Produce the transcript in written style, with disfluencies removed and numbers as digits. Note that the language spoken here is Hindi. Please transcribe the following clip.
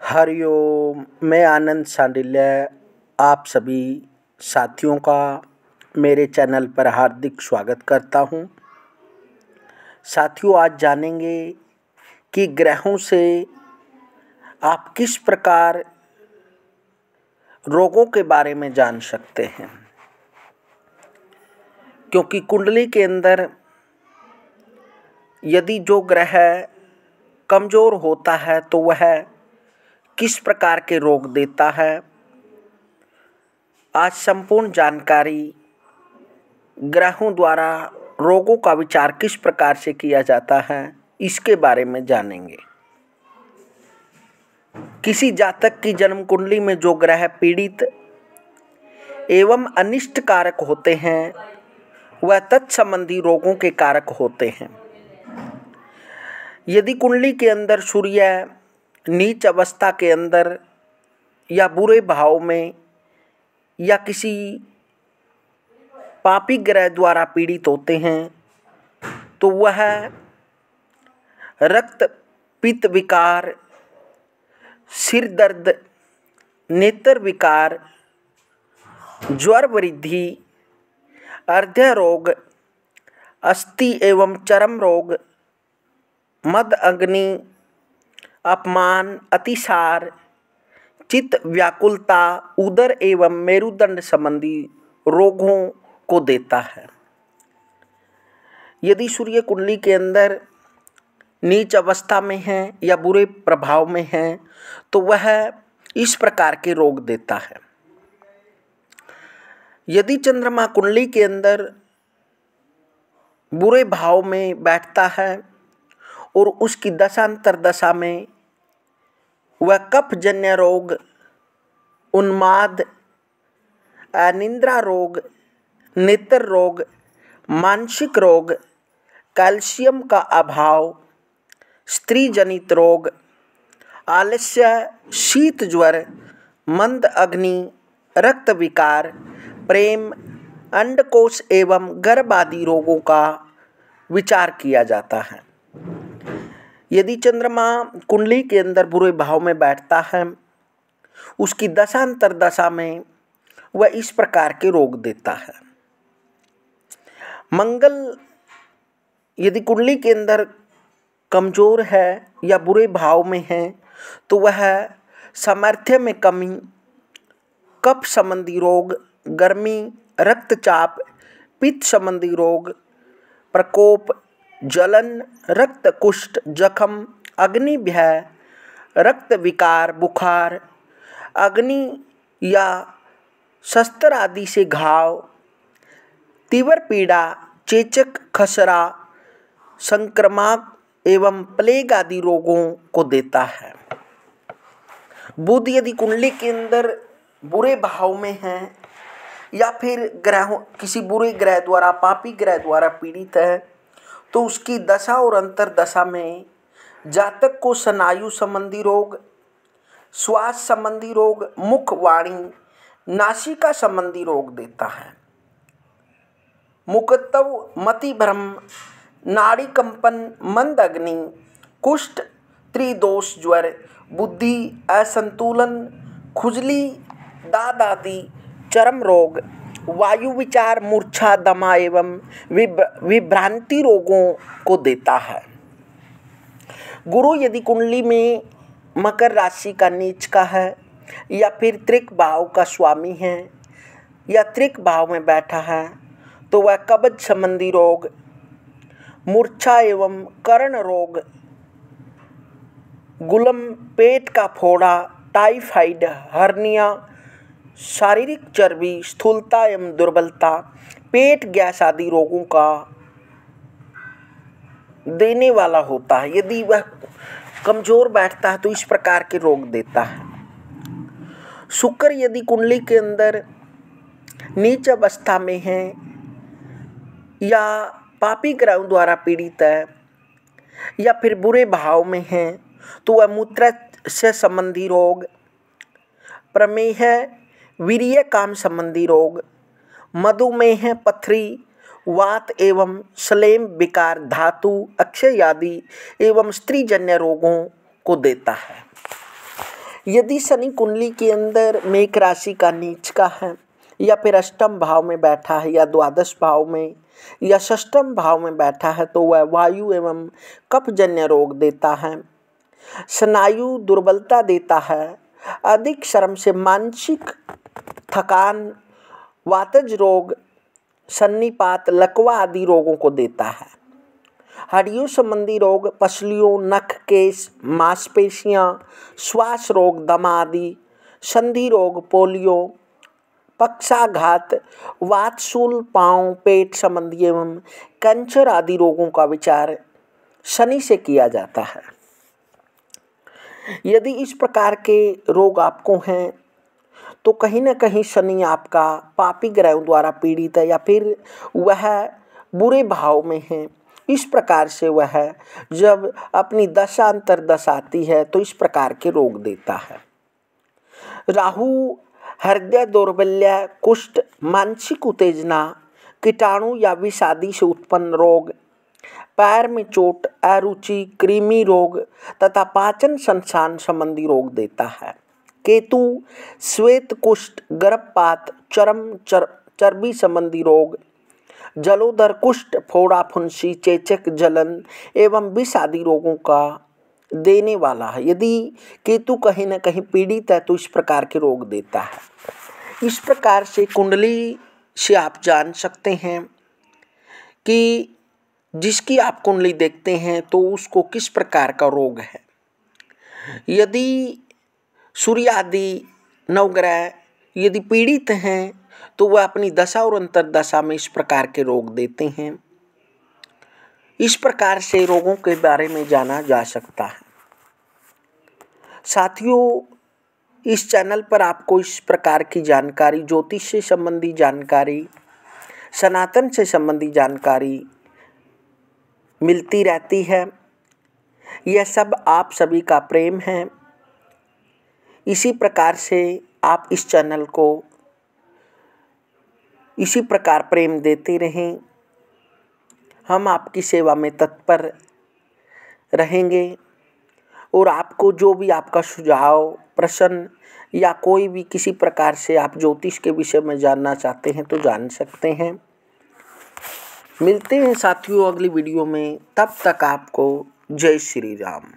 हरिओम। मैं आनंद सांडिल्य आप सभी साथियों का मेरे चैनल पर हार्दिक स्वागत करता हूं। साथियों, आज जानेंगे कि ग्रहों से आप किस प्रकार रोगों के बारे में जान सकते हैं, क्योंकि कुंडली के अंदर यदि जो ग्रह कमज़ोर होता है तो वह किस प्रकार के रोग देता है। आज संपूर्ण जानकारी ग्रहों द्वारा रोगों का विचार किस प्रकार से किया जाता है, इसके बारे में जानेंगे। किसी जातक की जन्म कुंडली में जो ग्रह पीड़ित एवं अनिष्ट कारक होते हैं वह तत्संबंधी रोगों के कारक होते हैं। यदि कुंडली के अंदर सूर्य नीच अवस्था के अंदर या बुरे भाव में या किसी पापी ग्रह द्वारा पीड़ित होते हैं तो वह रक्त पित्त विकार, सिर दर्द, नेत्र विकार, ज्वर वृद्धि, हृदय रोग, अस्थि एवं चर्म रोग, मद अग्नि, अपमान, अतिसार, चित्त व्याकुलता, उदर एवं मेरुदंड संबंधी रोगों को देता है। यदि सूर्य कुंडली के अंदर नीच अवस्था में है या बुरे प्रभाव में है तो वह इस प्रकार के रोग देता है। यदि चंद्रमा कुंडली के अंदर बुरे भाव में बैठता है और उसकी दशांतर दशा में वह कफजन्य रोग, उन्माद, अनिद्रा रोग, नेत्र रोग, मानसिक रोग, कैल्शियम का अभाव, स्त्री जनित रोग, आलस्य, शीत ज्वर, मंद अग्नि, रक्त विकार, प्रेम, अंडकोश एवं गर्भ आदि रोगों का विचार किया जाता है। यदि चंद्रमा कुंडली के अंदर बुरे भाव में बैठता है, उसकी दशांतर दशा में वह इस प्रकार के रोग देता है। मंगल यदि कुंडली के अंदर कमज़ोर है या बुरे भाव में है तो वह सामर्थ्य में कमी, कफ संबंधी रोग, गर्मी, रक्तचाप, पित्त संबंधी रोग, प्रकोप, जलन, रक्त कुष्ठ, जख्म, अग्नि भय, रक्त विकार, बुखार, अग्नि या शस्त्र आदि से घाव, तीव्र पीड़ा, चेचक, खसरा, संक्रामक एवं प्लेग आदि रोगों को देता है। बुध यदि कुंडली के अंदर बुरे भाव में है या फिर किसी बुरे ग्रह द्वारा, पापी ग्रह द्वारा पीड़ित है तो उसकी दशा और अंतर दशा में जातक को स्नायु संबंधी रोग, श्वास संबंधी रोग, मुख, वाणी, नासिका संबंधी रोग देता है। मुकतव, मति भ्रम, नाड़ी कंपन, मंद अग्नि, कुष्ठ, त्रिदोष ज्वर, बुद्धि असंतुलन, खुजली, दाद आदि, चर्म रोग, वायु विचार, मूर्छा, दमा एवं विभ्रांति रोगों को देता है। गुरु यदि कुंडली में मकर राशि का नीच का है या फिर त्रिक भाव का स्वामी है या त्रिक भाव में बैठा है तो वह कब्ज संबंधी रोग, मूर्छा एवं कर्ण रोग, गुलम, पेट का फोड़ा, टाइफाइड, हर्निया, शारीरिक चर्बी, स्थूलता एवं दुर्बलता, पेट गैस आदि रोगों का देने वाला होता है। यदि वह कमज़ोर बैठता है तो इस प्रकार के रोग देता है। शुक्र यदि कुंडली के अंदर नीच अवस्था में है या पापी ग्रहों द्वारा पीड़ित है या फिर बुरे भाव में है तो वह मूत्र से संबंधी रोग, प्रमेह, वीर्य काम संबंधी रोग, मधुमेह, पथरी, वात एवं श्लेष्म विकार, धातु, अक्षय आदि एवं स्त्रीजन्य रोगों को देता है। यदि शनि कुंडली के अंदर मेष राशि का नीच का है या फिर अष्टम भाव में बैठा है या द्वादश भाव में या षष्ठम भाव में बैठा है तो वह वायु एवं कफजन्य रोग देता है, स्नायु दुर्बलता देता है, अधिक श्रम से मानसिक थकान, वातज रोग, सन्निपात, लकवा आदि रोगों को देता है। हड्डियों संबंधी रोग, पसलियों, नख, केश, मांसपेशियां, श्वास रोग, दमा आदि, संधि रोग, पोलियो, पक्षाघात, वातशूल, पांव, पेट संबंधी एवं कैंसर आदि रोगों का विचार शनि से किया जाता है। यदि इस प्रकार के रोग आपको हैं तो कहीं न कहीं शनि आपका पापी ग्रहों द्वारा पीड़ित है या फिर वह बुरे भाव में है। इस प्रकार से वह जब अपनी दशा अंतर्दशा आती है तो इस प्रकार के रोग देता है। राहु हृदय दौर्बल्य, कुष्ठ, मानसिक उत्तेजना, कीटाणु या विष आदि से उत्पन्न रोग, पैर में चोट, अरुचि, कृमि रोग तथा पाचन संस्थान संबंधी रोग देता है। केतु श्वेत कुष्ठ, गर्भपात, चर्बी संबंधी रोग, जलोदर, कुष्ठ, फोड़ा, फुंसी, चेचक, जलन एवं विष आदि रोगों का देने वाला है। यदि केतु कहीं न कहीं पीड़ित है तो इस प्रकार के रोग देता है। इस प्रकार से कुंडली से आप जान सकते हैं कि जिसकी आप कुंडली देखते हैं तो उसको किस प्रकार का रोग है। यदि सूर्य आदि नवग्रह यदि पीड़ित हैं तो वह अपनी दशा और अंतर्दशा में इस प्रकार के रोग देते हैं। इस प्रकार से रोगों के बारे में जाना जा सकता है। साथियों, इस चैनल पर आपको इस प्रकार की जानकारी, ज्योतिष से संबंधी जानकारी, सनातन से संबंधी जानकारी मिलती रहती है। यह सब आप सभी का प्रेम है। इसी प्रकार से आप इस चैनल को इसी प्रकार प्रेम देते रहें। हम आपकी सेवा में तत्पर रहेंगे और आपको जो भी आपका सुझाव, प्रश्न या कोई भी किसी प्रकार से आप ज्योतिष के विषय में जानना चाहते हैं तो जान सकते हैं। मिलते हैं साथियों अगली वीडियो में। तब तक आपको जय श्री राम।